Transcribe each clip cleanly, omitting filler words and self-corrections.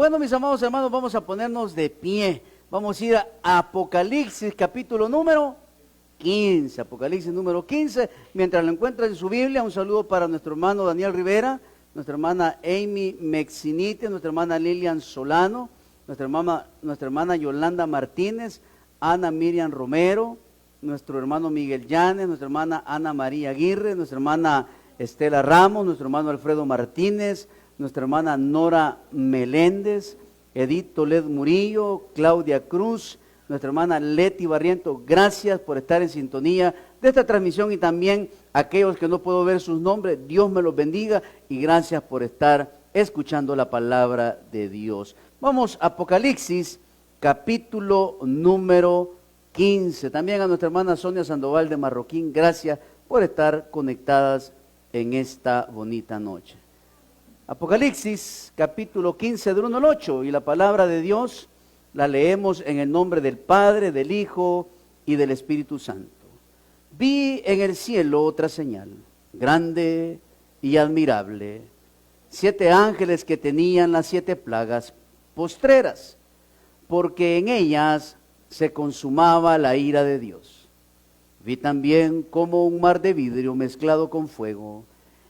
Bueno, mis amados hermanos, vamos a ponernos de pie. Vamos a ir a Apocalipsis, capítulo número 15. Apocalipsis número 15. Mientras lo encuentran en su Biblia, un saludo para nuestro hermano Daniel Rivera, nuestra hermana Amy Mexinite, nuestra hermana Lilian Solano, nuestra hermana Yolanda Martínez, Ana Miriam Romero, nuestro hermano Miguel Llanes, nuestra hermana Ana María Aguirre, nuestra hermana Estela Ramos, nuestro hermano Alfredo Martínez, nuestra hermana Nora Meléndez, Edith Toledo Murillo, Claudia Cruz, nuestra hermana Leti Barriento. Gracias por estar en sintonía de esta transmisión, y también aquellos que no puedo ver sus nombres, Dios me los bendiga y gracias por estar escuchando la palabra de Dios. Vamos a Apocalipsis, capítulo número 15. También a nuestra hermana Sonia Sandoval de Marroquín, gracias por estar conectadas en esta bonita noche. Apocalipsis, capítulo 15, del 1 al 8, y la palabra de Dios la leemos en el nombre del Padre, del Hijo y del Espíritu Santo. Vi en el cielo otra señal, grande y admirable, 7 ángeles que tenían las 7 plagas postreras, porque en ellas se consumaba la ira de Dios. Vi también como un mar de vidrio mezclado con fuego,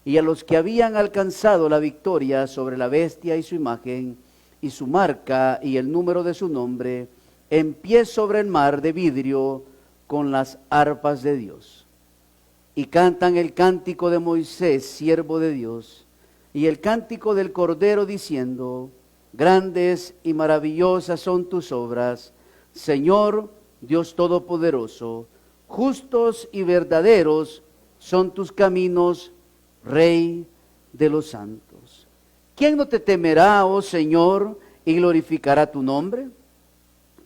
y a los que habían alcanzado la victoria sobre la bestia y su imagen, y su marca y el número de su nombre, en pie sobre el mar de vidrio con las arpas de Dios. Y cantan el cántico de Moisés, siervo de Dios, y el cántico del Cordero, diciendo: grandes y maravillosas son tus obras, Señor Dios Todopoderoso. Justos y verdaderos son tus caminos, Rey de los santos. ¿Quién no te temerá, oh Señor, y glorificará tu nombre?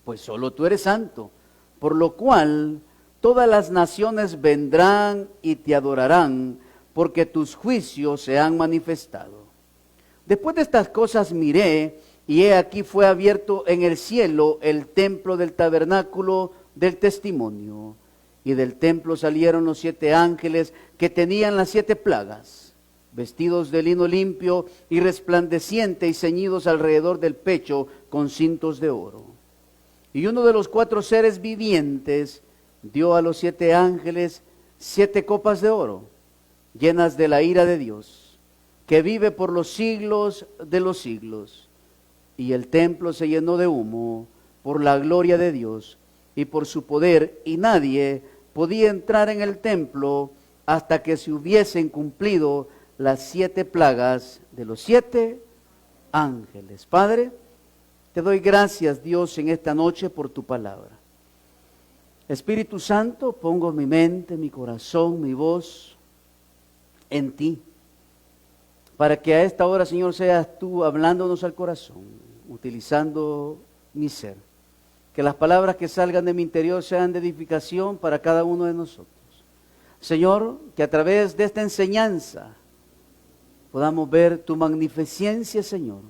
Pues solo tú eres santo, por lo cual todas las naciones vendrán y te adorarán, porque tus juicios se han manifestado. Después de estas cosas miré, y he aquí fue abierto en el cielo el templo del tabernáculo del testimonio. Y del templo salieron los 7 ángeles que tenían las 7 plagas, vestidos de lino limpio y resplandeciente, y ceñidos alrededor del pecho con cintos de oro. Y uno de los 4 seres vivientes dio a los 7 ángeles 7 copas de oro, llenas de la ira de Dios, que vive por los siglos de los siglos. Y el templo se llenó de humo por la gloria de Dios y por su poder, y nadie podía entrar en el templo hasta que se hubiesen cumplido las 7 plagas de los 7 ángeles. Padre, te doy gracias, Dios, en esta noche por tu palabra. Espíritu Santo, pongo mi mente, mi corazón, mi voz en ti, para que a esta hora, Señor, seas tú hablándonos al corazón, utilizando mi ser. Que las palabras que salgan de mi interior sean de edificación para cada uno de nosotros. Señor, que a través de esta enseñanza podamos ver tu magnificencia, Señor,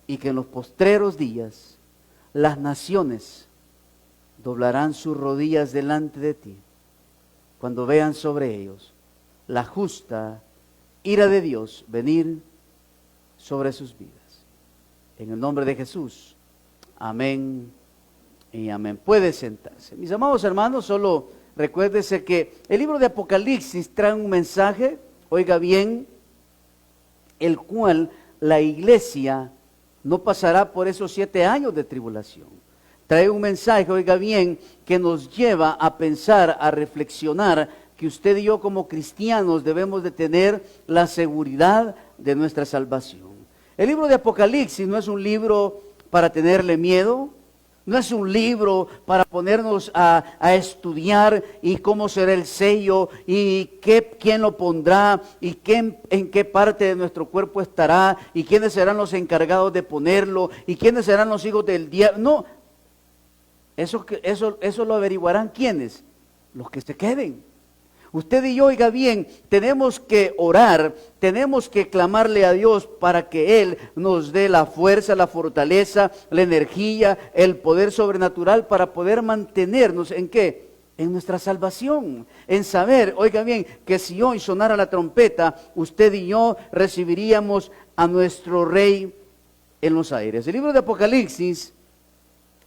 y que en los postreros días las naciones doblarán sus rodillas delante de ti cuando vean sobre ellos la justa ira de Dios venir sobre sus vidas. En el nombre de Jesús. Amén y amén. Puede sentarse. Mis amados hermanos, solo recuérdese que el libro de Apocalipsis trae un mensaje, oiga bien, el cual la iglesia no pasará por esos 7 años de tribulación. Trae un mensaje, oiga bien, que nos lleva a pensar, a reflexionar, que usted y yo como cristianos debemos de tener la seguridad de nuestra salvación. El libro de Apocalipsis no es un libro para tenerle miedo, no es un libro para ponernos a estudiar y cómo será el sello y quién lo pondrá y en qué parte de nuestro cuerpo estará y quiénes serán los encargados de ponerlo y quiénes serán los hijos del diablo. No, eso lo averiguarán ¿quiénes? Los que se queden. Usted y yo, oiga bien, tenemos que orar, tenemos que clamarle a Dios para que Él nos dé la fuerza, la fortaleza, la energía, el poder sobrenatural para poder mantenernos ¿en qué? En nuestra salvación, en saber, oiga bien, que si hoy sonara la trompeta, usted y yo recibiríamos a nuestro Rey en los aires. El libro de Apocalipsis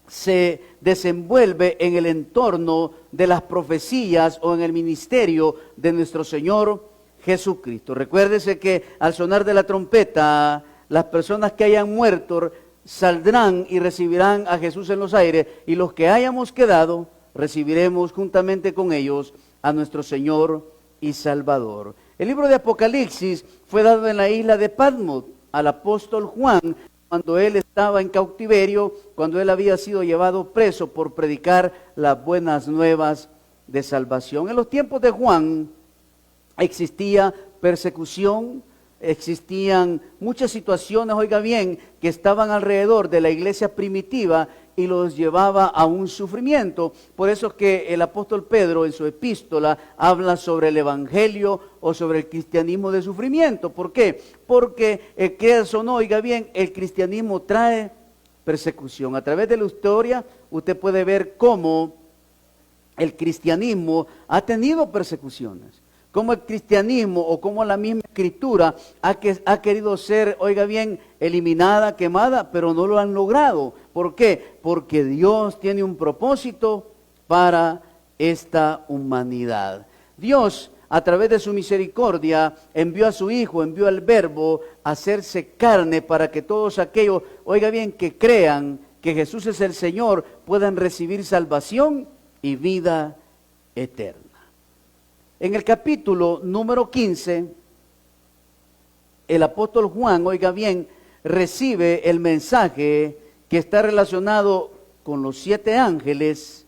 se desenvuelve en el entorno de las profecías o en el ministerio de nuestro Señor Jesucristo. Recuérdese que al sonar de la trompeta, las personas que hayan muerto saldrán y recibirán a Jesús en los aires, y los que hayamos quedado recibiremos juntamente con ellos a nuestro Señor y Salvador. El libro de Apocalipsis fue dado en la isla de Patmos al apóstol Juan, cuando él estaba en cautiverio, cuando él había sido llevado preso por predicar las buenas nuevas de salvación. En los tiempos de Juan existía persecución, existían muchas situaciones, oiga bien, que estaban alrededor de la iglesia primitiva y los llevaba a un sufrimiento. Por eso es que el apóstol Pedro en su epístola habla sobre el evangelio o sobre el cristianismo de sufrimiento. ¿Por qué? Porque, creas o no, oiga bien, el cristianismo trae persecución. A través de la historia usted puede ver cómo el cristianismo ha tenido persecuciones. Cómo el cristianismo o cómo la misma escritura ha querido ser, oiga bien, eliminada, quemada, pero no lo han logrado. ¿Por qué? Porque Dios tiene un propósito para esta humanidad. Dios, a través de su misericordia, envió a su Hijo, envió al Verbo a hacerse carne para que todos aquellos, oiga bien, que crean que Jesús es el Señor, puedan recibir salvación y vida eterna. En el capítulo número 15, el apóstol Juan, oiga bien, recibe el mensaje que está relacionado con los 7 ángeles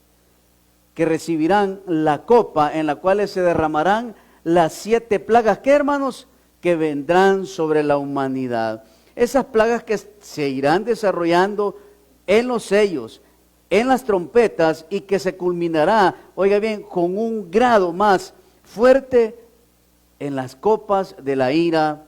que recibirán la copa en la cual se derramarán las 7 plagas, ¿qué, hermanos? Que vendrán sobre la humanidad. Esas plagas que se irán desarrollando en los sellos, en las trompetas, y que se culminará, oiga bien, con un grado más fuerte en las copas de la ira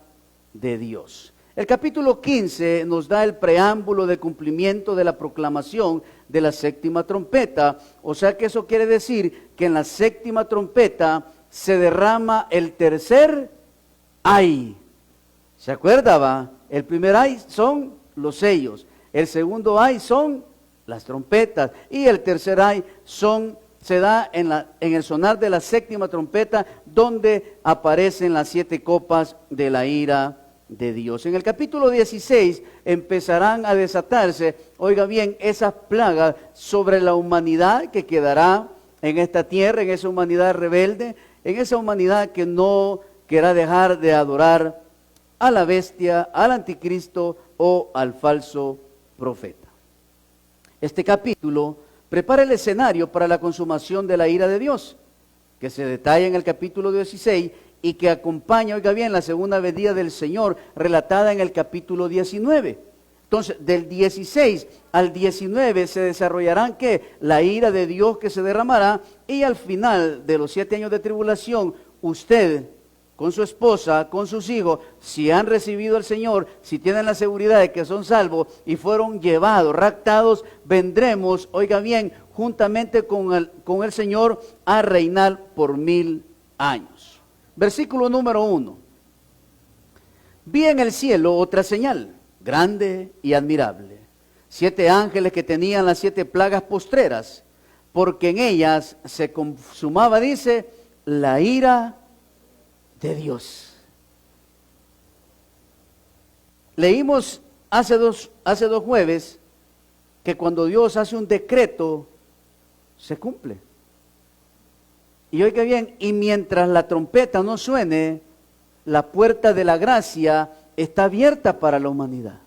de Dios. El capítulo 15 nos da el preámbulo de cumplimiento de la proclamación de la 7ª trompeta, o sea que eso quiere decir que en la 7ª trompeta se derrama el tercer ay. ¿Se acuerda, va? El primer ay son los sellos, el segundo ay son las trompetas, y el tercer ay se da en el sonar de la 7ª trompeta, donde aparecen las 7 copas de la ira de Dios. En el capítulo 16 empezarán a desatarse, oiga bien, esas plagas sobre la humanidad que quedará en esta tierra, en esa humanidad rebelde, en esa humanidad que no querrá dejar de adorar a la bestia, al anticristo o al falso profeta. Este capítulo prepara el escenario para la consumación de la ira de Dios, que se detalla en el capítulo 16 y que acompaña, oiga bien, la segunda venida del Señor, relatada en el capítulo 19. Entonces, del 16 al 19 se desarrollarán, ¿qué? La ira de Dios que se derramará, y al final de los 7 años de tribulación, usted, con su esposa, con sus hijos, si han recibido al Señor, si tienen la seguridad de que son salvos y fueron llevados, raptados, vendremos, oiga bien, juntamente con el Señor a reinar por 1000 años. Versículo número 1. Vi en el cielo otra señal, grande y admirable. 7 ángeles que tenían las 7 plagas postreras, porque en ellas se consumaba, dice, la ira de Dios. Leímos hace dos jueves que cuando Dios hace un decreto, se cumple. Y oiga bien, y mientras la trompeta no suene, la puerta de la gracia está abierta para la humanidad.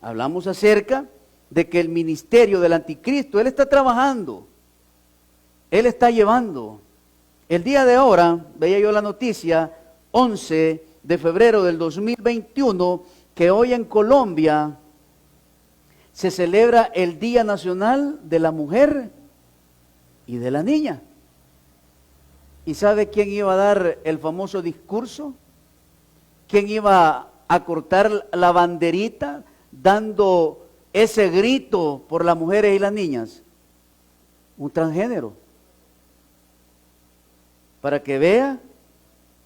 Hablamos acerca de que el ministerio del anticristo, él está trabajando, él está llevando. El día de ahora, veía yo la noticia, 11 de febrero del 2021, que hoy en Colombia se celebra el Día Nacional de la Mujer y de la Niña. ¿Y sabe quién iba a dar el famoso discurso? ¿Quién iba a cortar la banderita dando ese grito por las mujeres y las niñas? Un transgénero. Para que vea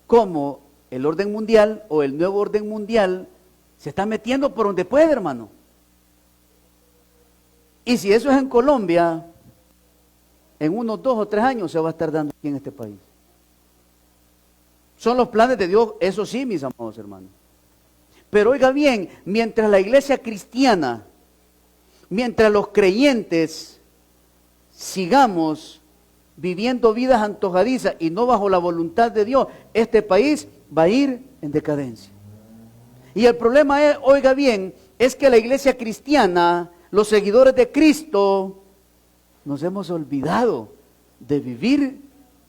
cómo el orden mundial o el nuevo orden mundial Se está metiendo por donde puede, hermano. Y si eso es en Colombia, en unos 2 o 3 años se va a estar dando aquí en este país. Son los planes de Dios, eso sí, mis amados hermanos. Pero oiga bien, mientras la iglesia cristiana, mientras los creyentes sigamos viviendo vidas antojadizas y no bajo la voluntad de Dios, este país va a ir en decadencia. Y el problema es, oiga bien, es que la iglesia cristiana, los seguidores de Cristo, nos hemos olvidado de vivir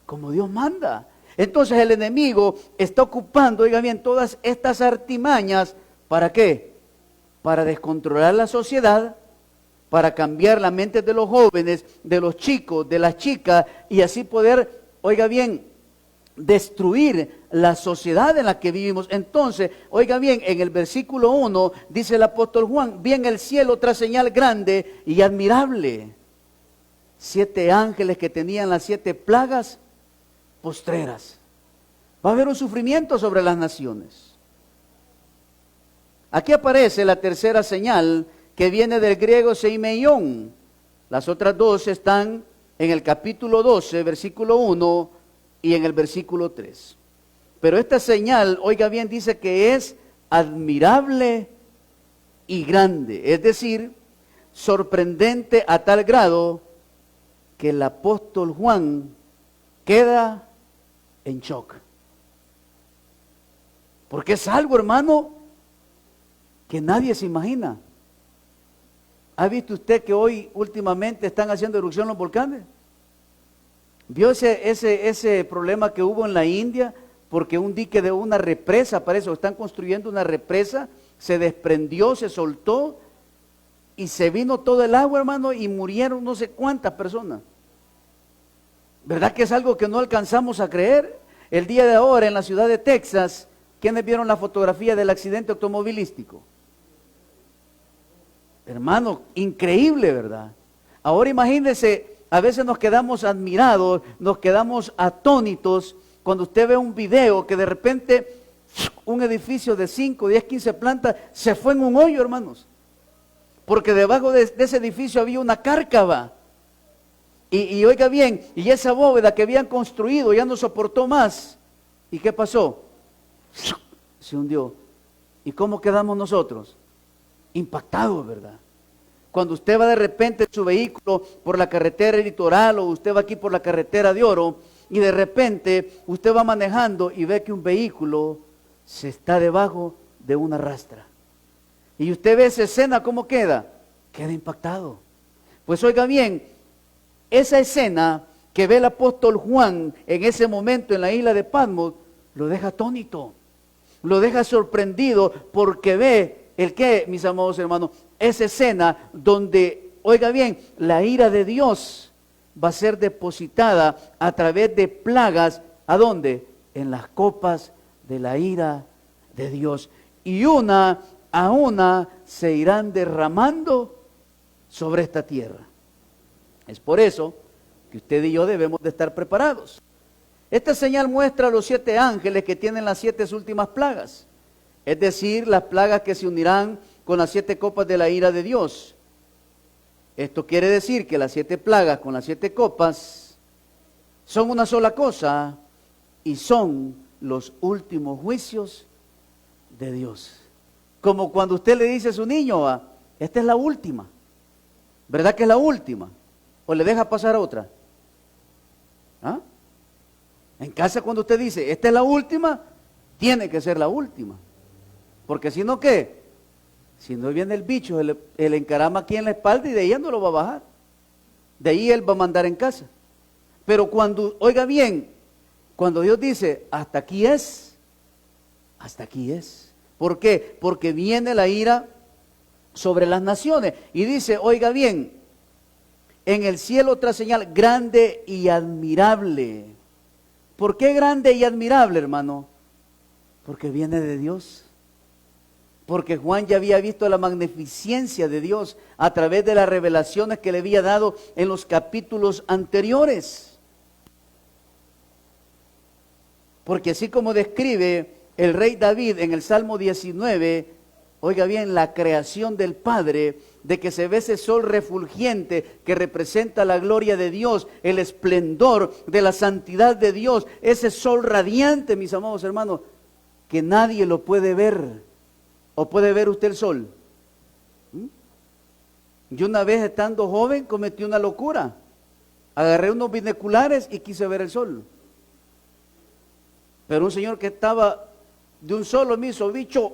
como Dios manda. Entonces el enemigo está ocupando, oiga bien, todas estas artimañas, ¿para qué? Para descontrolar la sociedad, para cambiar la mente de los jóvenes, de los chicos, de las chicas, y así poder, oiga bien, destruir la sociedad en la que vivimos. Entonces, oiga bien, en el versículo 1 dice el apóstol Juan, vi en el cielo otra señal grande y admirable. 7 ángeles que tenían las 7 plagas postreras. Va a haber un sufrimiento sobre las naciones. Aquí aparece la tercera señal que viene del griego seimeion. Las otras 2 están en el capítulo 12, versículo 1 y en el versículo 3. Pero esta señal, oiga bien, dice que es admirable y grande, es decir, sorprendente a tal grado que el apóstol Juan queda en shock. Porque es algo, hermano, que nadie se imagina. ¿Ha visto usted que hoy últimamente están haciendo erupción los volcanes? ¿Vio ese problema que hubo en la India? Porque un dique de una represa, parece que están construyendo una represa, se desprendió, se soltó y se vino todo el agua, hermano, y murieron no sé cuántas personas. ¿Verdad que es algo que no alcanzamos a creer? El día de ahora en la ciudad de Texas, ¿quiénes vieron la fotografía del accidente automovilístico? Hermano, increíble, ¿verdad? Ahora imagínense, a veces nos quedamos admirados, nos quedamos atónitos cuando usted ve un video que de repente un edificio de 5, 10, 15 plantas se fue en un hoyo, hermanos. Porque debajo de ese edificio había una cárcava. Y oiga bien, y esa bóveda que habían construido ya no soportó más. ¿Y qué pasó? Se hundió. ¿Y cómo quedamos nosotros? Impactados, ¿verdad? Cuando usted va de repente en su vehículo por la carretera litoral o usted va aquí por la carretera de Oro y de repente usted va manejando y ve que un vehículo se está debajo de una rastra. Y usted ve esa escena, ¿cómo queda? Queda impactado. Pues oiga bien, esa escena que ve el apóstol Juan en ese momento en la isla de Patmos, lo deja atónito, lo deja sorprendido porque ve el que, mis amados hermanos, esa escena donde, oiga bien, la ira de Dios va a ser depositada a través de plagas, ¿a dónde? En las copas de la ira de Dios. Y una a una se irán derramando sobre esta tierra. Es por eso que usted y yo debemos de estar preparados. Esta señal muestra a los 7 ángeles que tienen las 7 últimas plagas, es decir, las plagas que se unirán con las 7 copas de la ira de Dios. Esto quiere decir que las 7 plagas con las 7 copas son una sola cosa y son los últimos juicios de Dios. Como cuando usted le dice a su niño, esta es la última, ¿verdad que es la última? ¿O le deja pasar a otra? ¿Ah? En casa cuando usted dice, esta es la última, tiene que ser la última. Porque si no, ¿qué? Si no viene el bicho, él encarama aquí en la espalda y de ahí no lo va a bajar. De ahí él va a mandar en casa. Pero cuando, oiga bien, cuando Dios dice, hasta aquí es, hasta aquí es. ¿Por qué? Porque viene la ira sobre las naciones. Y dice, oiga bien, en el cielo otra señal grande y admirable. ¿Por qué grande y admirable, hermano? Porque viene de Dios. Porque Juan ya había visto la magnificencia de Dios a través de las revelaciones que le había dado en los capítulos anteriores. Porque así como describe el rey David en el Salmo 19, oiga bien, la creación del Padre, de que se ve ese sol refulgente que representa la gloria de Dios, el esplendor de la santidad de Dios, ese sol radiante, mis amados hermanos, que nadie lo puede ver. ¿O puede ver usted el sol? Yo una vez estando joven cometí una locura. Agarré unos binoculares y quise ver el sol. Pero un señor que estaba de un solo me hizo, bicho,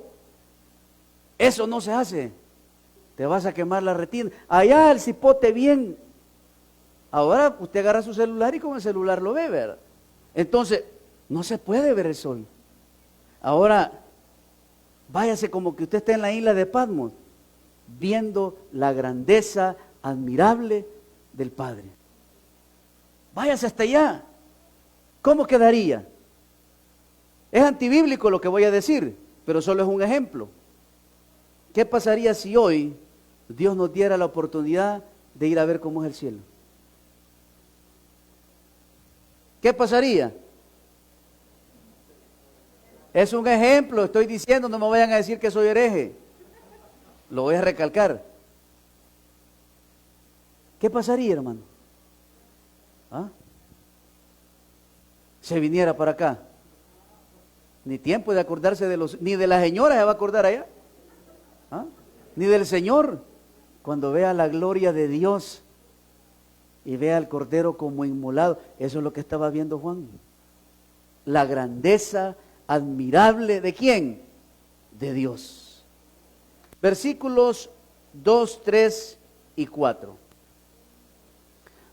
eso no se hace. Te vas a quemar la retina. Allá el cipote bien. Ahora usted agarra su celular y con el celular lo ve, ¿verdad? Entonces, no se puede ver el sol. Ahora, váyase como que usted está en la isla de Patmos, viendo la grandeza admirable del Padre. Váyase hasta allá. ¿Cómo quedaría? Es antibíblico lo que voy a decir, pero solo es un ejemplo. ¿Qué pasaría si hoy Dios nos diera la oportunidad de ir a ver cómo es el cielo? ¿Qué pasaría? Es un ejemplo, estoy diciendo, no me vayan a decir que soy hereje. Lo voy a recalcar. ¿Qué pasaría, hermano? ¿Ah? Se viniera para acá. Ni tiempo de acordarse de los, ni de la señora se va a acordar allá. ¿Ah? Ni del Señor. Cuando vea la gloria de Dios y vea al Cordero como inmolado. Eso es lo que estaba viendo Juan. La grandeza admirable ¿de quién? De Dios. Versículos 2, 3 y 4.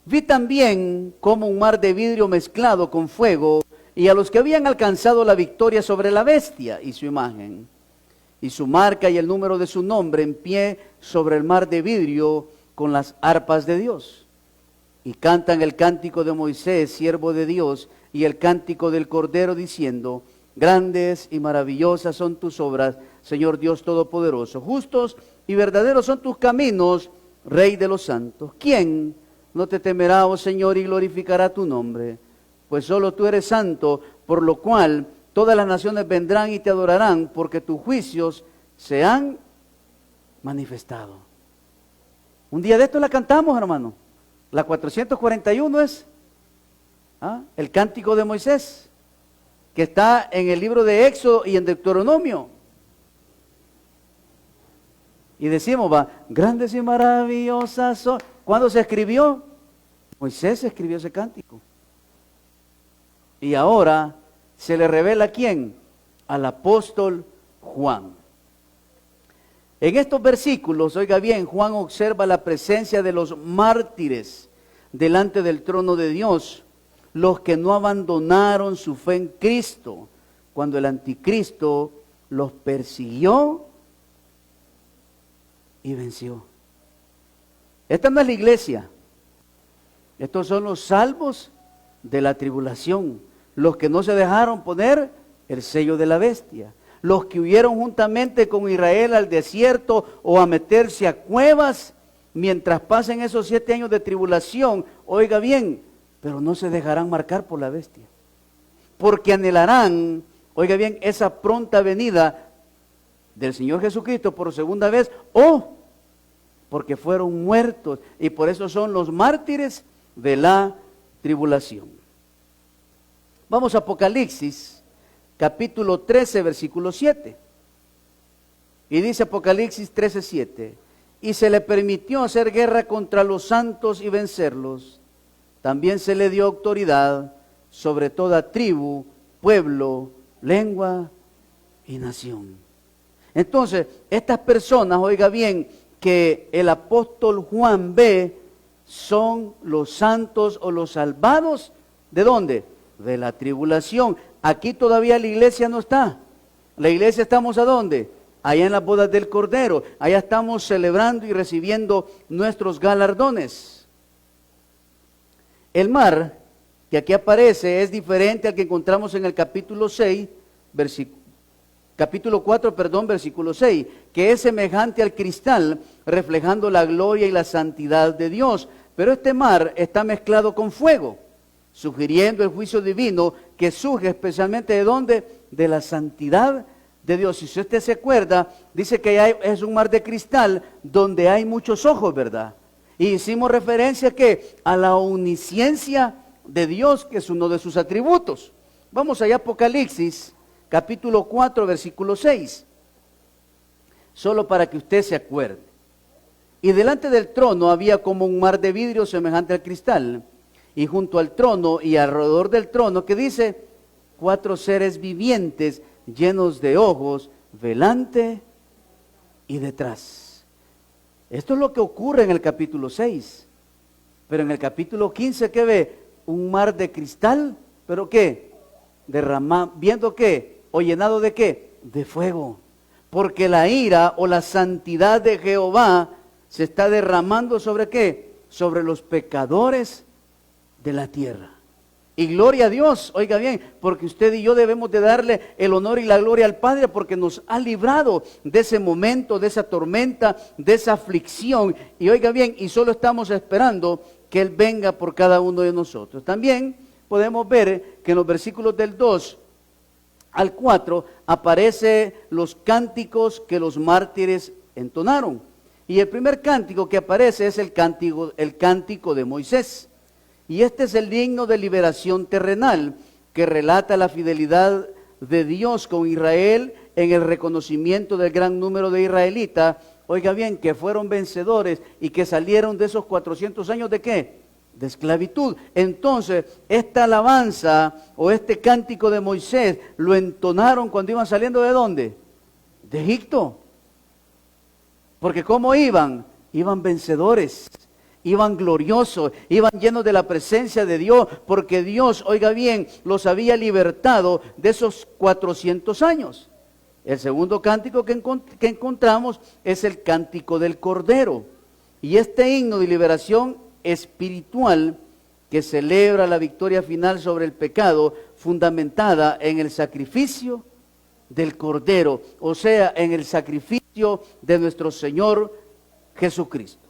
Vi también como un mar de vidrio mezclado con fuego, y a los que habían alcanzado la victoria sobre la bestia y su imagen, y su marca y el número de su nombre, en pie sobre el mar de vidrio con las arpas de Dios. Y cantan el cántico de Moisés, siervo de Dios, y el cántico del Cordero, diciendo: grandes y maravillosas son tus obras, Señor Dios Todopoderoso. Justos y verdaderos son tus caminos, Rey de los santos. ¿Quién no te temerá, oh Señor, y glorificará tu nombre? Pues solo tú eres santo, por lo cual todas las naciones vendrán y te adorarán, porque tus juicios se han manifestado. Un día de esto la cantamos, hermano. La 441 es el cántico de Moisés, que está en el libro de Éxodo y en Deuteronomio. Y decimos, grandes y maravillosas son. ¿Cuándo se escribió? Moisés escribió ese cántico. Y ahora se le revela ¿a quién? Al apóstol Juan. En estos versículos, oiga bien, Juan observa la presencia de los mártires delante del trono de Dios, los que no abandonaron su fe en Cristo, cuando el anticristo los persiguió y venció. Esta no es la iglesia, estos son los salvos de la tribulación, los que no se dejaron poner el sello de la bestia, los que huyeron juntamente con Israel al desierto o a meterse a cuevas mientras pasen esos 7 años de tribulación. Oiga bien, pero no se dejarán marcar por la bestia, porque anhelarán, oiga bien, esa pronta venida del Señor Jesucristo por segunda vez, o porque fueron muertos, y por eso son los mártires de la tribulación. Vamos a Apocalipsis, capítulo 13, versículo 7. Y dice Apocalipsis 13, 7. Y se le permitió hacer guerra contra los santos y vencerlos. También se le dio autoridad sobre toda tribu, pueblo, lengua y nación. Entonces, estas personas, oiga bien, que el apóstol Juan ve, son los santos o los salvados, ¿de dónde? De la tribulación. Aquí todavía la iglesia no está. La iglesia estamos ¿a dónde? Allá en las bodas del Cordero. Allá estamos celebrando y recibiendo nuestros galardones. El mar que aquí aparece es diferente al que encontramos en el capítulo 6, capítulo 4, versículo 6, que es semejante al cristal, reflejando la gloria y la santidad de Dios. Pero este mar está mezclado con fuego, sugiriendo el juicio divino que surge especialmente ¿de dónde? De la santidad de Dios. Si usted se acuerda, dice que es un mar de cristal donde hay muchos ojos, ¿verdad? Y hicimos referencia que a la omnisciencia de Dios, que es uno de sus atributos. Vamos allá a Apocalipsis, capítulo 4, versículo 6. Solo para que usted se acuerde. Y delante del trono había como un mar de vidrio semejante al cristal. Y junto al trono y alrededor del trono, que dice, 4 seres vivientes llenos de ojos, delante y detrás. Esto es lo que ocurre en el capítulo 6. Pero en el capítulo 15, ¿qué ve? Un mar de cristal, ¿pero qué? Derramado, ¿viendo qué? ¿O llenado de qué? De fuego. Porque la ira o la santidad de Jehová se está derramando ¿sobre qué? Sobre los pecadores de la tierra. Y gloria a Dios, oiga bien, porque usted y yo debemos de darle el honor y la gloria al Padre porque nos ha librado de ese momento, de esa tormenta, de esa aflicción. Y oiga bien, y solo estamos esperando que Él venga por cada uno de nosotros. También podemos ver que en los versículos del 2 al 4 aparecen los cánticos que los mártires entonaron. Y el primer cántico que aparece es el cántico de Moisés. Y este es el himno de liberación terrenal que relata la fidelidad de Dios con Israel en el reconocimiento del gran número de israelitas, oiga bien, que fueron vencedores y que salieron de esos 400 años ¿de qué? De esclavitud. Entonces, esta alabanza o este cántico de Moisés lo entonaron cuando iban saliendo ¿de dónde? De Egipto. Porque ¿cómo iban? Iban vencedores. Iban gloriosos, iban llenos de la presencia de Dios, porque Dios, oiga bien, los había libertado de esos 400 años. El segundo cántico que encontramos es el cántico del Cordero. Y este himno de liberación espiritual que celebra la victoria final sobre el pecado, fundamentada en el sacrificio del Cordero, o sea, en el sacrificio de nuestro Señor Jesucristo.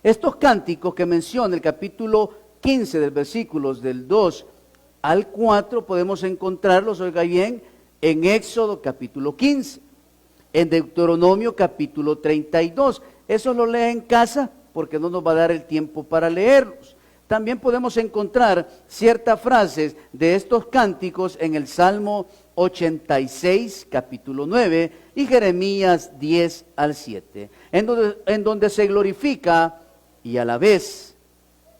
Estos cánticos que menciona el capítulo 15 del versículos del 2 al 4 podemos encontrarlos, oiga bien, en Éxodo capítulo 15, en Deuteronomio capítulo 32. Eso lo lee en casa porque no nos va a dar el tiempo para leerlos. También podemos encontrar ciertas frases de estos cánticos en el Salmo 86 capítulo 9 y Jeremías 10 al 7, en donde se glorifica y a la vez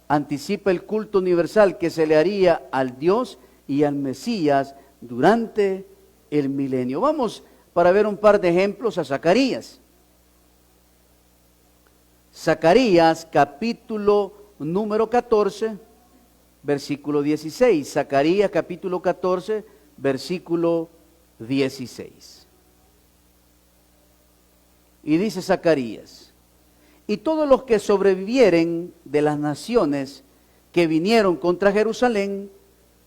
anticipa el culto universal que se le haría al Dios y al Mesías durante el milenio. Vamos para ver un par de ejemplos a Zacarías. Zacarías capítulo número 14, versículo 16. Zacarías capítulo 14, versículo 16. Y dice Zacarías: y todos los que sobrevivieren de las naciones que vinieron contra Jerusalén,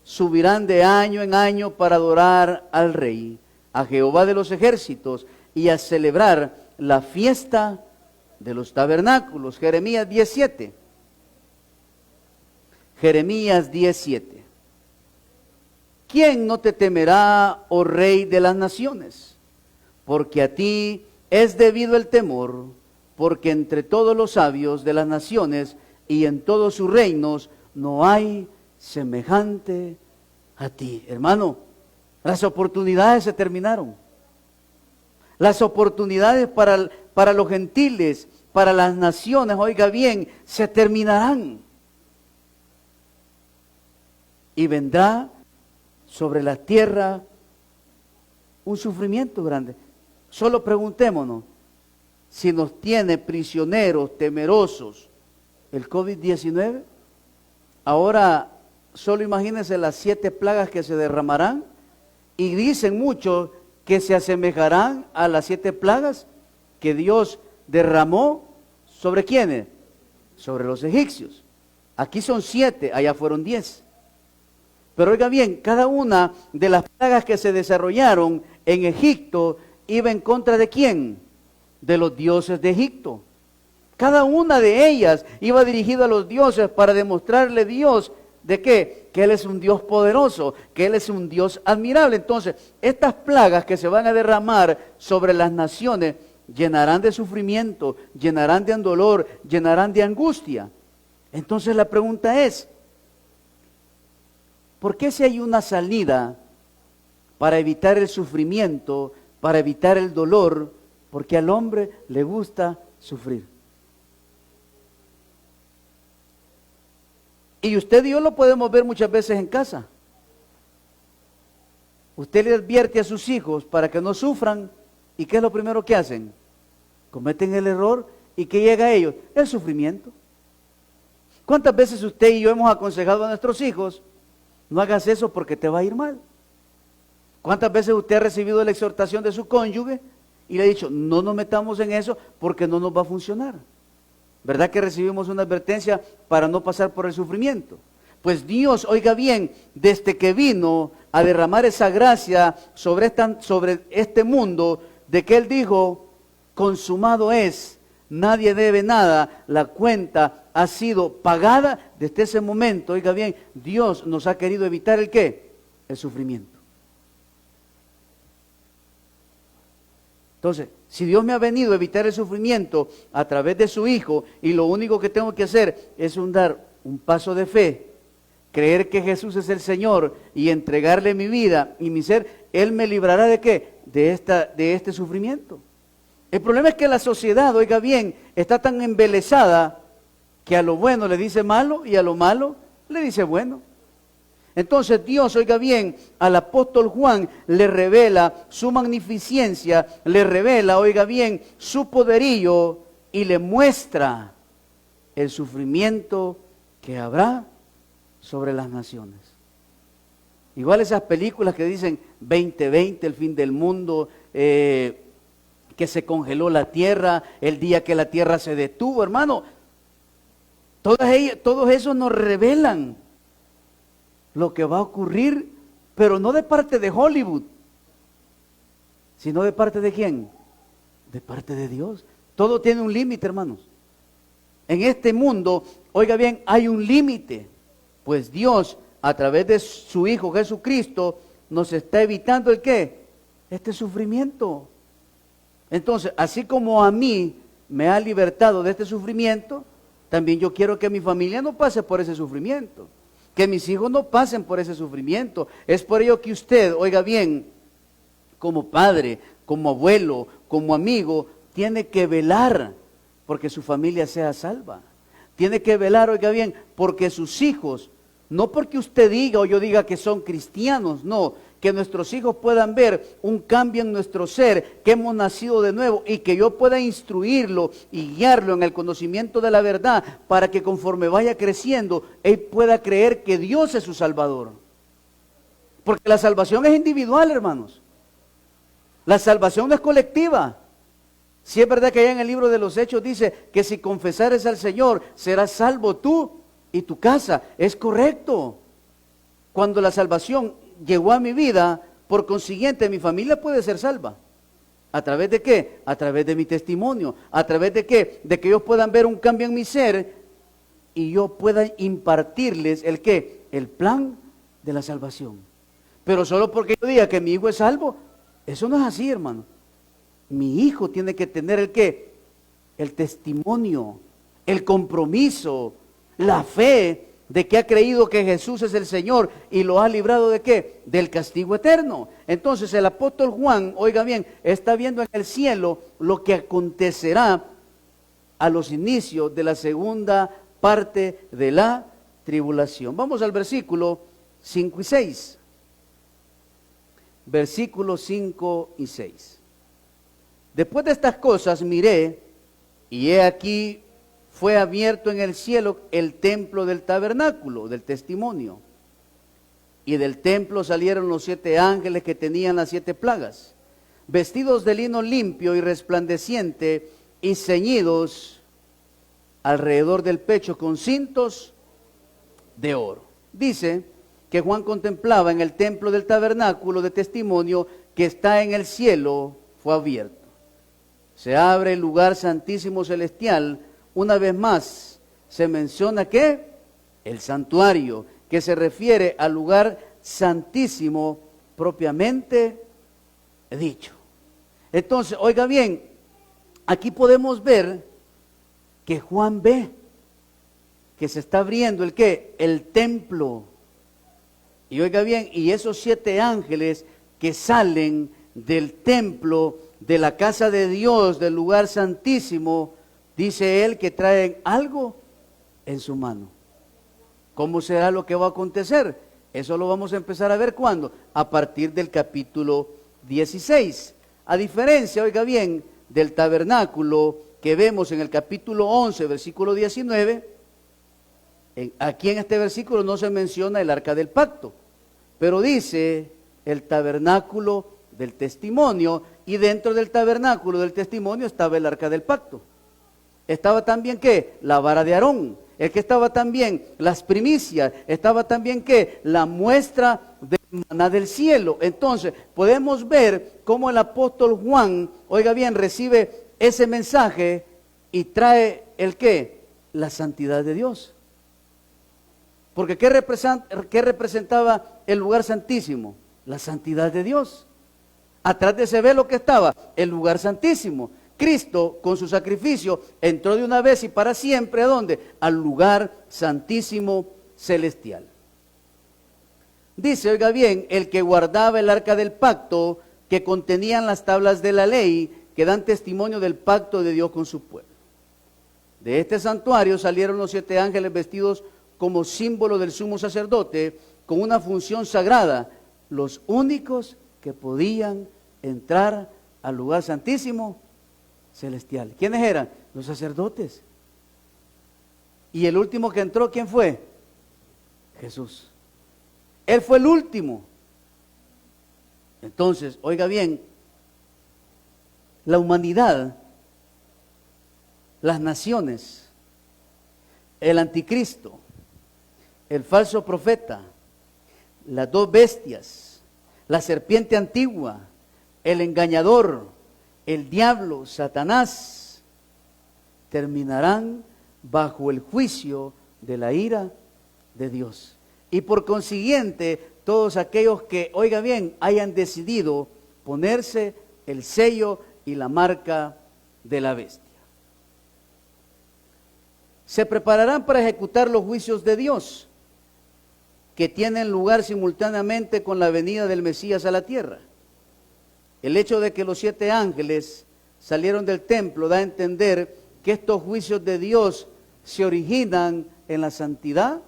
subirán de año en año para adorar al Rey, a Jehová de los ejércitos, y a celebrar la fiesta de los tabernáculos. Jeremías 17. Jeremías 17. ¿Quién no te temerá, oh Rey de las naciones? Porque a ti es debido el temor, porque entre todos los sabios de las naciones y en todos sus reinos no hay semejante a ti. Hermano, las oportunidades se terminaron. Las oportunidades para los gentiles, para las naciones, oiga bien, se terminarán. Y vendrá sobre la tierra un sufrimiento grande. Solo preguntémonos si nos tiene prisioneros, temerosos, el COVID-19. Ahora, solo imagínense las 7 plagas que se derramarán, y dicen muchos que se asemejarán a las 7 plagas que Dios derramó, ¿sobre quiénes? Sobre los egipcios. Aquí son 7, allá fueron 10. Pero oiga bien, cada una de las plagas que se desarrollaron en Egipto iba en contra ¿de quién? De los dioses de Egipto. Cada una de ellas iba dirigida a los dioses para demostrarle Dios ¿De qué? Que Él es un Dios poderoso, que Él es un Dios admirable. Entonces, estas plagas que se van a derramar sobre las naciones llenarán de sufrimiento, llenarán de dolor, llenarán de angustia. Entonces la pregunta es, ¿por qué si hay una salida para evitar el sufrimiento, para evitar el dolor? Porque al hombre le gusta sufrir. Y usted y yo lo podemos ver muchas veces en casa. Usted le advierte a sus hijos para que no sufran, ¿y qué es lo primero que hacen? Cometen el error, ¿y qué llega a ellos? El sufrimiento. ¿Cuántas veces usted y yo hemos aconsejado a nuestros hijos, no hagas eso porque te va a ir mal? ¿Cuántas veces usted ha recibido la exhortación de su cónyuge y le ha dicho, no nos metamos en eso porque no nos va a funcionar? ¿Verdad que recibimos una advertencia para no pasar por el sufrimiento? Pues Dios, oiga bien, desde que vino a derramar esa gracia sobre este mundo, de que Él dijo, consumado es, nadie debe nada, la cuenta ha sido pagada. Desde ese momento, oiga bien, Dios nos ha querido evitar ¿el qué? El sufrimiento. Entonces, si Dios me ha venido a evitar el sufrimiento a través de su Hijo, y lo único que tengo que hacer es dar un paso de fe, creer que Jesús es el Señor y entregarle mi vida y mi ser, Él me librará ¿de qué? De este sufrimiento. El problema es que la sociedad, oiga bien, está tan embelesada que a lo bueno le dice malo y a lo malo le dice bueno. Entonces Dios, oiga bien, al apóstol Juan le revela su magnificencia, le revela, oiga bien, su poderío y le muestra el sufrimiento que habrá sobre las naciones. Igual esas películas que dicen 2020, el fin del mundo, que se congeló la tierra, el día que la tierra se detuvo, hermano. Todos esos nos revelan lo que va a ocurrir, pero no de parte de Hollywood, sino de parte de ¿quién? De parte de Dios. Todo tiene un límite, hermanos. En este mundo, oiga bien, hay un límite, pues Dios, a través de su Hijo Jesucristo, nos está evitando ¿el qué? Este sufrimiento. Entonces, así como a mí me ha libertado de este sufrimiento, también yo quiero que mi familia no pase por ese sufrimiento, que mis hijos no pasen por ese sufrimiento. Es por ello que usted, oiga bien, como padre, como abuelo, como amigo, tiene que velar porque su familia sea salva. Tiene que velar, oiga bien, porque sus hijos, no porque usted diga o yo diga que son cristianos, no, que nuestros hijos puedan ver un cambio en nuestro ser, que hemos nacido de nuevo y que yo pueda instruirlo y guiarlo en el conocimiento de la verdad para que conforme vaya creciendo, él pueda creer que Dios es su Salvador. Porque la salvación es individual, hermanos. La salvación no es colectiva. Si es verdad que allá en el libro de los Hechos dice que si confesares al Señor, serás salvo tú y tu casa. Es correcto. Cuando la salvación llegó a mi vida, por consiguiente mi familia puede ser salva. ¿A través de qué? A través de mi testimonio. ¿A través de qué? De que ellos puedan ver un cambio en mi ser y yo pueda impartirles ¿el qué? El plan de la salvación. Pero solo porque yo diga que mi hijo es salvo, eso no es así, hermano. Mi hijo tiene que tener ¿el qué? El testimonio, el compromiso, la fe de que ha creído que Jesús es el Señor y lo ha librado ¿de qué? Del castigo eterno. Entonces el apóstol Juan, oiga bien, está viendo en el cielo lo que acontecerá a los inicios de la segunda parte de la tribulación. Vamos al versículo 5 y 6. Versículos 5 y 6. Después de estas cosas miré, y he aquí fue abierto en el cielo el templo del tabernáculo, del testimonio. Y del templo salieron los 7 ángeles que tenían las 7 plagas, vestidos de lino limpio y resplandeciente, y ceñidos alrededor del pecho con cintos de oro. Dice que Juan contemplaba en el templo del tabernáculo de testimonio que está en el cielo, fue abierto. Se abre el lugar santísimo celestial. Una vez más se menciona que el santuario, que se refiere al lugar santísimo propiamente dicho. Entonces, oiga bien, aquí podemos ver que Juan ve que se está abriendo ¿el qué? El templo. Y oiga bien, y esos 7 ángeles que salen del templo, de la casa de Dios, del lugar santísimo, dice él que traen algo en su mano. ¿Cómo será lo que va a acontecer? Eso lo vamos a empezar a ver ¿cuándo? A partir del capítulo 16. A diferencia, oiga bien, del tabernáculo que vemos en el capítulo 11, versículo 19, aquí en este versículo no se menciona el arca del pacto, pero dice el tabernáculo del testimonio, y dentro del tabernáculo del testimonio estaba el arca del pacto. Estaba también ¿qué? La vara de Aarón. El que estaba también las primicias, estaba también ¿qué? La muestra del maná del cielo. Entonces podemos ver cómo el apóstol Juan, oiga bien, recibe ese mensaje y trae el ¿qué? La santidad de Dios. Porque ¿qué representaba el lugar santísimo? La santidad de Dios. Atrás de ese velo que estaba el lugar santísimo. Cristo, con su sacrificio, entró de una vez y para siempre, ¿a dónde? Al lugar santísimo celestial. Dice, oiga bien, el que guardaba el arca del pacto, que contenían las tablas de la ley, que dan testimonio del pacto de Dios con su pueblo. De este santuario salieron los 7 ángeles vestidos como símbolo del sumo sacerdote, con una función sagrada, los únicos que podían entrar al lugar santísimo celestial. ¿Quiénes eran? Los sacerdotes. Y el último que entró, ¿quién fue? Jesús. Él fue el último. Entonces, oiga bien, la humanidad, las naciones, el anticristo, el falso profeta, las 2 bestias, la serpiente antigua, el engañador, el diablo, Satanás, terminarán bajo el juicio de la ira de Dios. Y por consiguiente, todos aquellos que, oiga bien, hayan decidido ponerse el sello y la marca de la bestia. Se prepararán para ejecutar los juicios de Dios, que tienen lugar simultáneamente con la venida del Mesías a la tierra. El hecho de que los 7 ángeles salieron del templo da a entender que estos juicios de Dios se originan en la santidad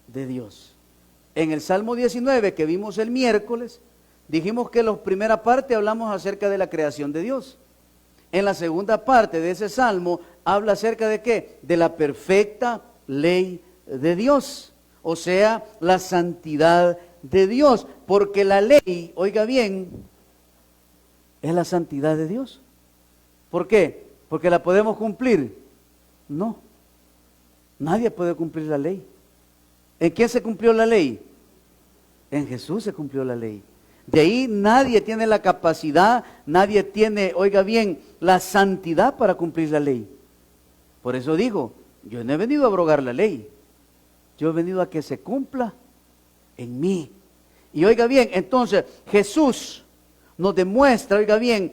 de Dios. En el Salmo 19 que vimos el miércoles, dijimos que en la primera parte hablamos acerca de la creación de Dios. En la segunda parte de ese Salmo habla acerca de ¿qué? De la perfecta ley de Dios. O sea, la santidad de Dios. Porque la ley, oiga bien, es la santidad de Dios. ¿Por qué? ¿Porque la podemos cumplir? No. Nadie puede cumplir la ley. ¿En quién se cumplió la ley? En Jesús se cumplió la ley. De ahí nadie tiene la capacidad, nadie tiene, oiga bien, la santidad para cumplir la ley. Por eso digo, yo no he venido a abrogar la ley. Yo he venido a que se cumpla en mí. Y oiga bien, entonces Jesús nos demuestra, oiga bien,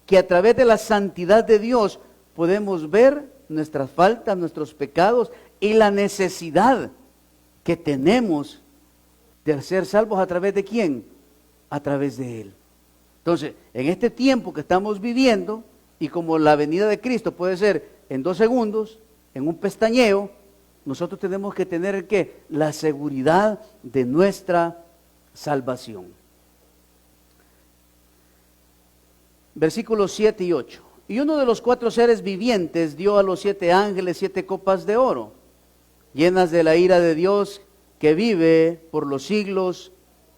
que a través de la santidad de Dios podemos ver nuestras faltas, nuestros pecados y la necesidad que tenemos de ser salvos a través de ¿quién? A través de Él. Entonces, en este tiempo que estamos viviendo, y como la venida de Cristo puede ser en 2 segundos, en un pestañeo, nosotros tenemos que tener ¿qué? La seguridad de nuestra salvación. Versículos 7 y 8. Y uno de los 4 seres vivientes dio a los 7 ángeles 7 copas de oro, llenas de la ira de Dios que vive por los siglos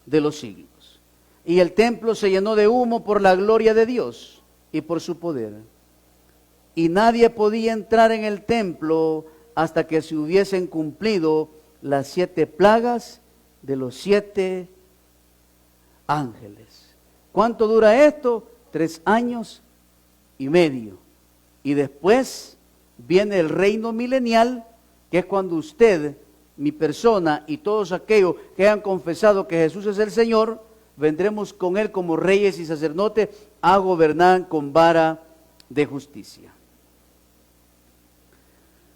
de los siglos. Y el templo se llenó de humo por la gloria de Dios y por su poder. Y nadie podía entrar en el templo hasta que se hubiesen cumplido las 7 plagas de los 7 ángeles. ¿Cuánto dura esto? 3 años y medio. Y después viene el reino milenial, que es cuando usted mi persona y todos aquellos que hayan confesado que Jesús es el Señor, vendremos con Él como reyes y sacerdotes a gobernar con vara de justicia.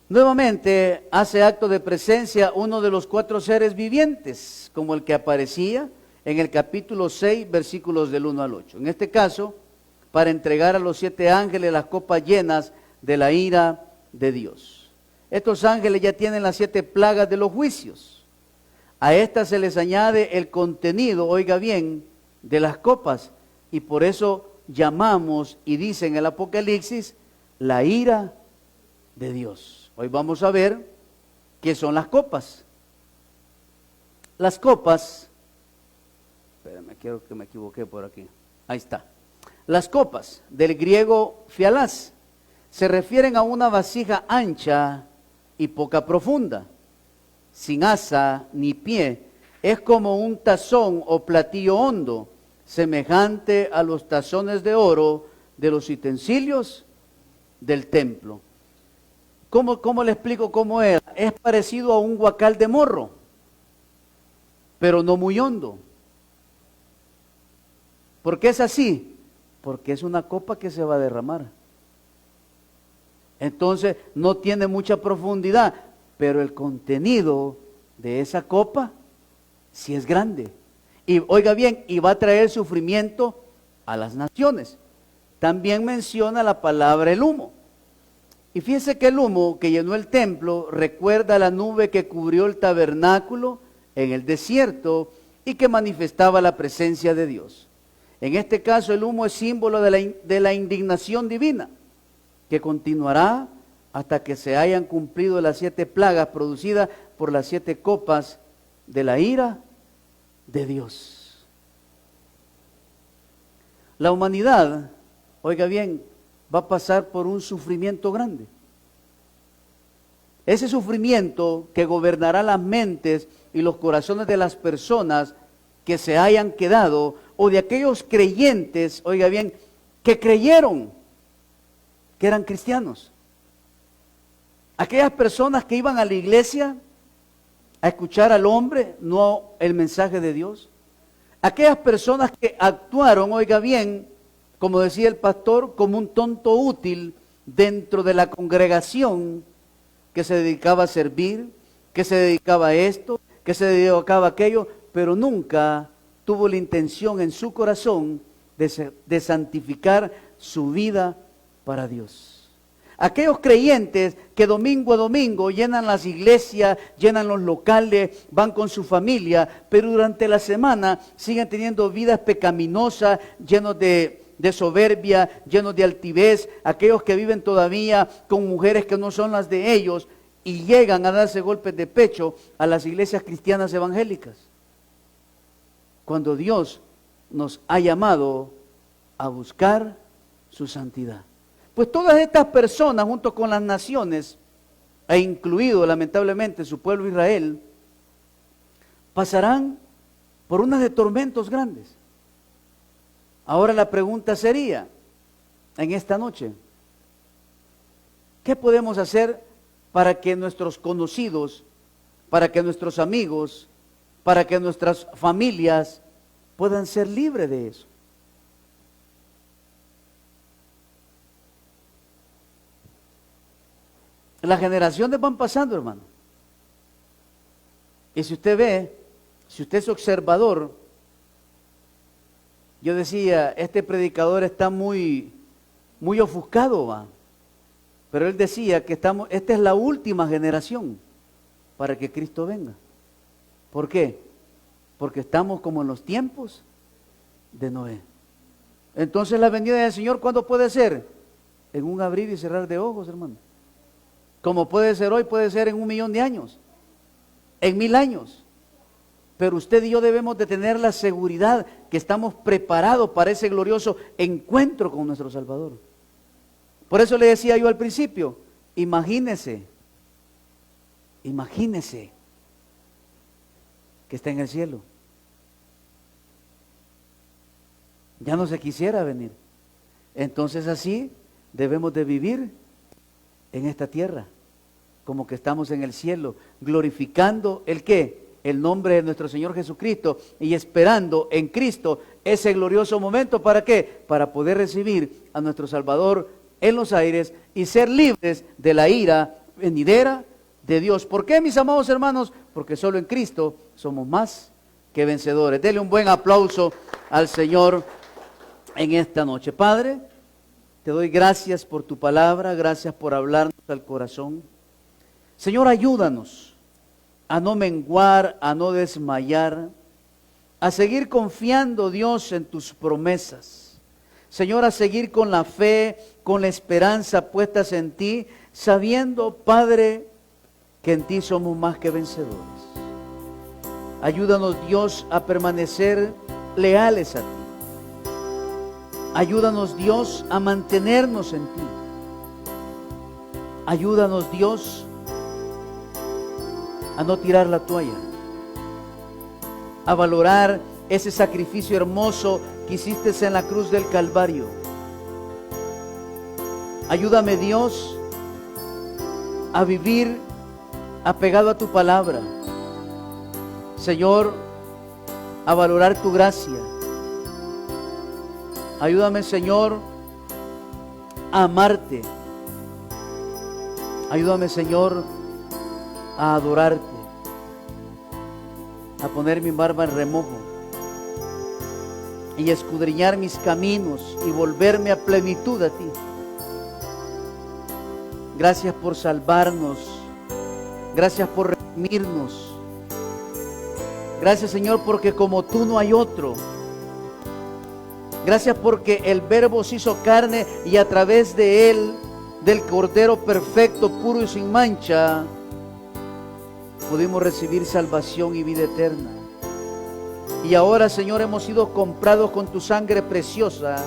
Nuevamente hace acto de presencia uno de los 4 seres vivientes, como el que aparecía en el capítulo 6, versículos del 1 al 8. En este caso, para entregar a los 7 ángeles las copas llenas de la ira de Dios. Estos ángeles ya tienen las 7 plagas de los juicios. A estas se les añade el contenido, oiga bien, de las copas. Y por eso llamamos, y dice en el Apocalipsis, la ira de Dios. Hoy vamos a ver qué son las copas. Las copas, espérame, quiero que me equivoqué por aquí. Ahí está. Las copas, del griego fialás, se refieren a una vasija ancha y poca profunda, sin asa ni pie. Es como un tazón o platillo hondo, semejante a los tazones de oro de los utensilios del templo. ¿Cómo le explico cómo es? Es parecido a un guacal de morro, pero no muy hondo. ¿Por qué es así? Porque es una copa que se va a derramar. Entonces no tiene mucha profundidad, pero el contenido de esa copa sí es grande. Y oiga bien, y va a traer sufrimiento a las naciones. También menciona la palabra el humo. Y fíjese que el humo que llenó el templo recuerda a la nube que cubrió el tabernáculo en el desierto y que manifestaba la presencia de Dios. En este caso el humo es símbolo de la indignación divina, que continuará hasta que se hayan cumplido las 7 plagas producidas por las 7 copas de la ira de Dios. La humanidad, oiga bien, va a pasar por un sufrimiento grande. Ese sufrimiento que gobernará las mentes y los corazones de las personas que se hayan quedado, o de aquellos creyentes, oiga bien, que creyeron que eran cristianos. Aquellas personas que iban a la iglesia a escuchar al hombre, no el mensaje de Dios. Aquellas personas que actuaron, oiga bien, como decía el pastor, como un tonto útil dentro de la congregación que se dedicaba a servir, que se dedicaba a esto, que se dedicaba a aquello, pero nunca tuvo la intención en su corazón de santificar su vida para Dios. Aquellos creyentes que domingo a domingo llenan las iglesias, llenan los locales, van con su familia, pero durante la semana siguen teniendo vidas pecaminosas, llenos de soberbia, llenos de altivez, aquellos que viven todavía con mujeres que no son las de ellos y llegan a darse golpes de pecho a las iglesias cristianas evangélicas. Cuando Dios nos ha llamado a buscar su santidad. Pues todas estas personas, junto con las naciones, e incluido lamentablemente su pueblo Israel, pasarán por unas de tormentos grandes. Ahora la pregunta sería, en esta noche, ¿qué podemos hacer para que nuestros conocidos, para que nuestros amigos, para que nuestras familias puedan ser libres de eso? Las generaciones van pasando, hermano. Y si usted ve, si usted es observador, yo decía, este predicador está muy ofuscado, va. Pero él decía que esta es la última generación para que Cristo venga. ¿Por qué? Porque estamos como en los tiempos de Noé. Entonces la venida del Señor, ¿cuándo puede ser? En un abrir y cerrar de ojos, hermano. Como puede ser hoy, puede ser en 1.000.000 de años, en 1000 años. Pero usted y yo debemos de tener la seguridad que estamos preparados para ese glorioso encuentro con nuestro Salvador. Por eso le decía yo al principio, imagínese que está en el cielo. Ya no se quisiera venir. Entonces así debemos de vivir en esta tierra, como que estamos en el cielo, glorificando ¿el qué? El nombre de nuestro Señor Jesucristo y esperando en Cristo ese glorioso momento. ¿Para qué? Para poder recibir a nuestro Salvador en los aires y ser libres de la ira venidera de Dios. ¿Por qué, mis amados hermanos? Porque solo en Cristo somos más que vencedores. Dele un buen aplauso al Señor en esta noche. Padre, te doy gracias por tu palabra, gracias por hablarnos al corazón. Señor, ayúdanos a no menguar, a no desmayar, a seguir confiando, Dios, en tus promesas. Señor, a seguir con la fe, con la esperanza puestas en ti, sabiendo, Padre, que en ti somos más que vencedores. Ayúdanos, Dios, a permanecer leales a ti. Ayúdanos, Dios, a mantenernos en ti. Ayúdanos, Dios, a no tirar la toalla, a valorar ese sacrificio hermoso que hiciste en la cruz del Calvario. Ayúdame, Dios, a vivir apegado a tu palabra. Señor, a valorar tu gracia. Ayúdame, Señor, a amarte. Ayúdame, Señor, a adorarte, a poner mi barba en remojo y escudriñar mis caminos y volverme a plenitud a ti. Gracias por salvarnos, gracias por redimirnos. Gracias, Señor, porque como tú no hay otro. Gracias porque el Verbo se hizo carne y a través de él, del Cordero perfecto, puro y sin mancha, pudimos recibir salvación y vida eterna. Y ahora, Señor, hemos sido comprados con tu sangre preciosa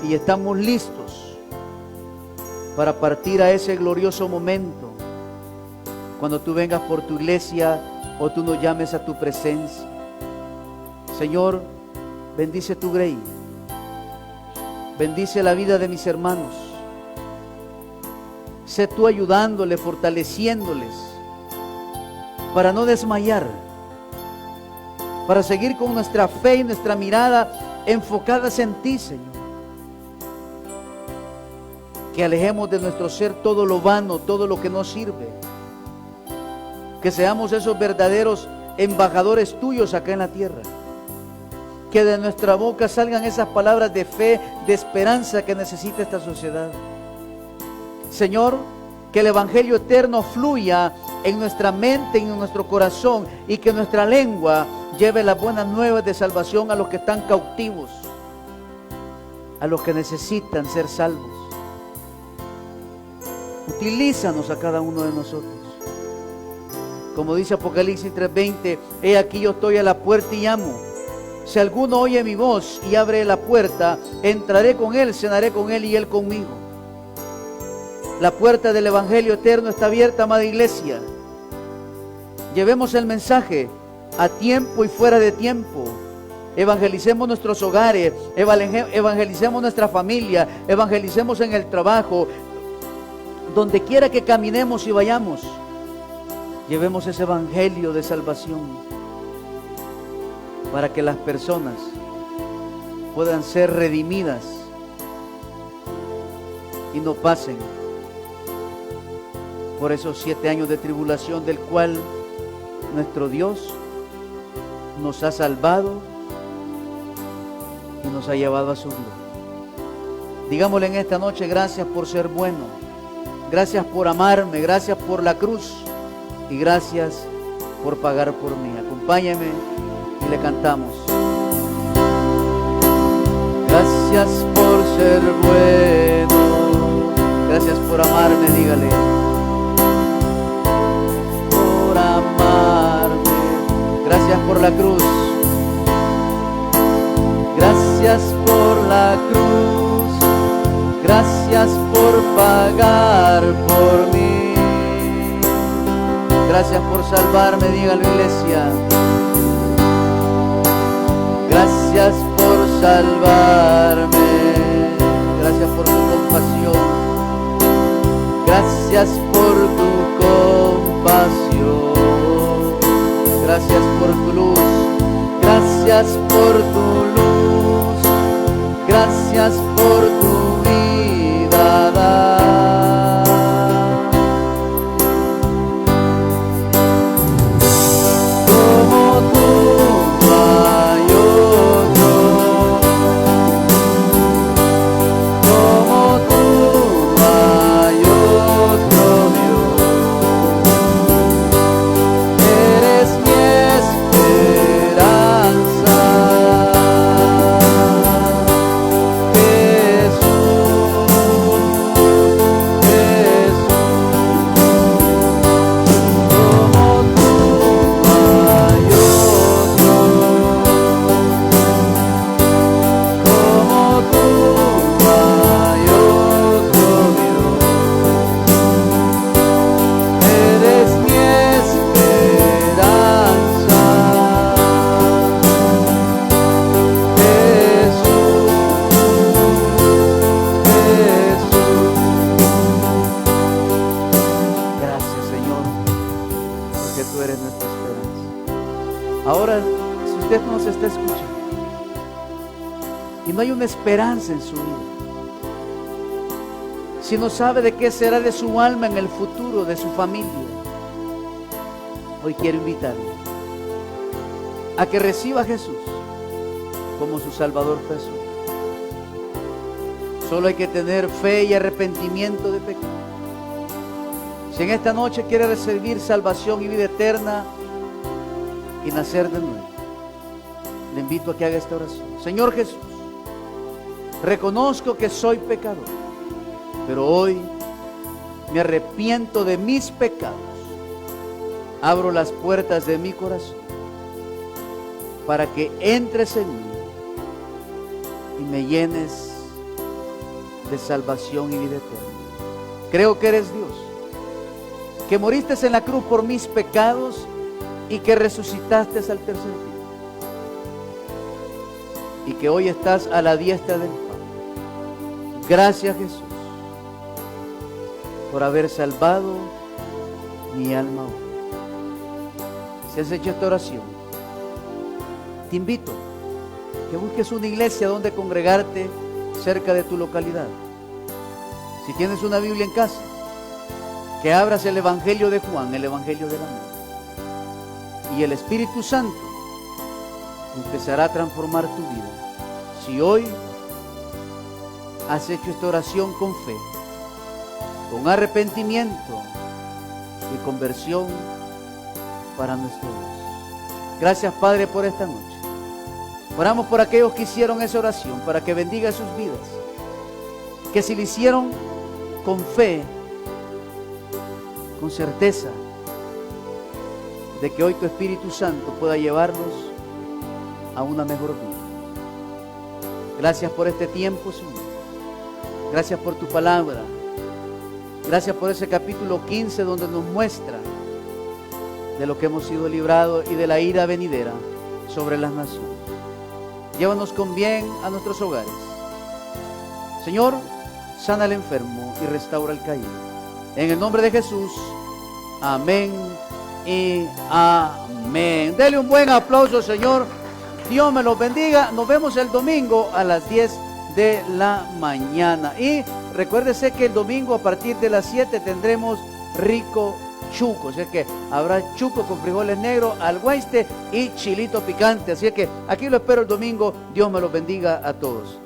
y estamos listos para partir a ese glorioso momento cuando tú vengas por tu iglesia o tú nos llames a tu presencia. Señor, bendice tu grey, bendice la vida de mis hermanos. Sé tú ayudándoles, fortaleciéndoles, para no desmayar, para seguir con nuestra fe y nuestra mirada enfocadas en ti, Señor. Que alejemos de nuestro ser todo lo vano, todo lo que no sirve. Que seamos esos verdaderos embajadores tuyos acá en la tierra. Que de nuestra boca salgan esas palabras de fe, de esperanza que necesita esta sociedad. Señor, que el Evangelio eterno fluya en nuestra mente y en nuestro corazón y que nuestra lengua lleve las buenas nuevas de salvación a los que están cautivos, a los que necesitan ser salvos. Utilízanos a cada uno de nosotros. Como dice Apocalipsis 3:20, he aquí yo estoy a la puerta y llamo. Si alguno oye mi voz y abre la puerta, entraré con él, cenaré con él y él conmigo. La puerta del Evangelio eterno está abierta, amada iglesia. Llevemos el mensaje a tiempo y fuera de tiempo. Evangelicemos nuestros hogares, evangelicemos nuestra familia, evangelicemos en el trabajo, donde quiera que caminemos y vayamos. Llevemos ese evangelio de salvación para que las personas puedan ser redimidas y no pasen por esos 7 años de tribulación del cual nuestro Dios nos ha salvado y nos ha llevado a su gloria. Digámosle en esta noche: gracias por ser bueno, gracias por amarme, gracias por la cruz y gracias por pagar por mí. Acompáñame y le cantamos. Gracias por ser bueno, gracias por amarme, dígale. Por amarme, gracias por la cruz, gracias por la cruz, gracias por pagar por mí. Gracias por salvarme, dígalo, iglesia. Gracias por salvarme, gracias por tu compasión, gracias por tu Gracias por tu luz, gracias por tu luz, gracias por tu vida dar. Como tú no hay otro, como tú no hay otro Dios. Eres mi esperanza, Jesús, Jesús. Como tú no hay otro, como tú no hay otro Dios. Eres mi esperanza, Jesús, Jesús. Gracias, Señor, porque tú eres nuestra esperanza. Ahora, si usted nos está escuchando y no hay una esperanza en su vida, si no sabe de qué será de su alma en el futuro, de su familia, hoy quiero invitarle a que reciba a Jesús como su Salvador personal. Solo hay que tener fe y arrepentimiento de pecado. Si en esta noche quiere recibir salvación y vida eterna y nacer de nuevo, le invito a que haga esta oración. Señor Jesús, reconozco que soy pecador, pero hoy me arrepiento de mis pecados. Abro las puertas de mi corazón para que entres en mí y me llenes de salvación y vida eterna. Creo que eres Dios, que moriste en la cruz por mis pecados y que resucitaste al tercer día, y que hoy estás a la diestra del Padre. Gracias, Jesús, por haber salvado mi alma hoy. Si has hecho esta oración, te invito a que busques una iglesia donde congregarte cerca de tu localidad. Si tienes una Biblia en casa, que abras el Evangelio de Juan, el Evangelio del amor, y el Espíritu Santo empezará a transformar tu vida. Si hoy has hecho esta oración con fe, con arrepentimiento y conversión para nuestro Dios. Gracias, Padre, por esta noche. Oramos por aquellos que hicieron esa oración, para que bendiga sus vidas, que si lo hicieron con fe, con certeza de que hoy tu Espíritu Santo pueda llevarnos a una mejor vida. Gracias por este tiempo, Señor. Gracias por tu palabra. Gracias por ese capítulo 15 donde nos muestra de lo que hemos sido librados y de la ira venidera sobre las naciones. Llévanos con bien a nuestros hogares. Señor, sana al enfermo y restaura al caído. En el nombre de Jesús, amén y amén. Dele un buen aplauso, Señor. Dios me los bendiga. Nos vemos el domingo a las 10 de la mañana. Y recuérdese que el domingo a partir de las 7 tendremos rico chuco. Así que habrá chuco con frijoles negros, alguaiste y chilito picante. Así que aquí lo espero el domingo. Dios me los bendiga a todos.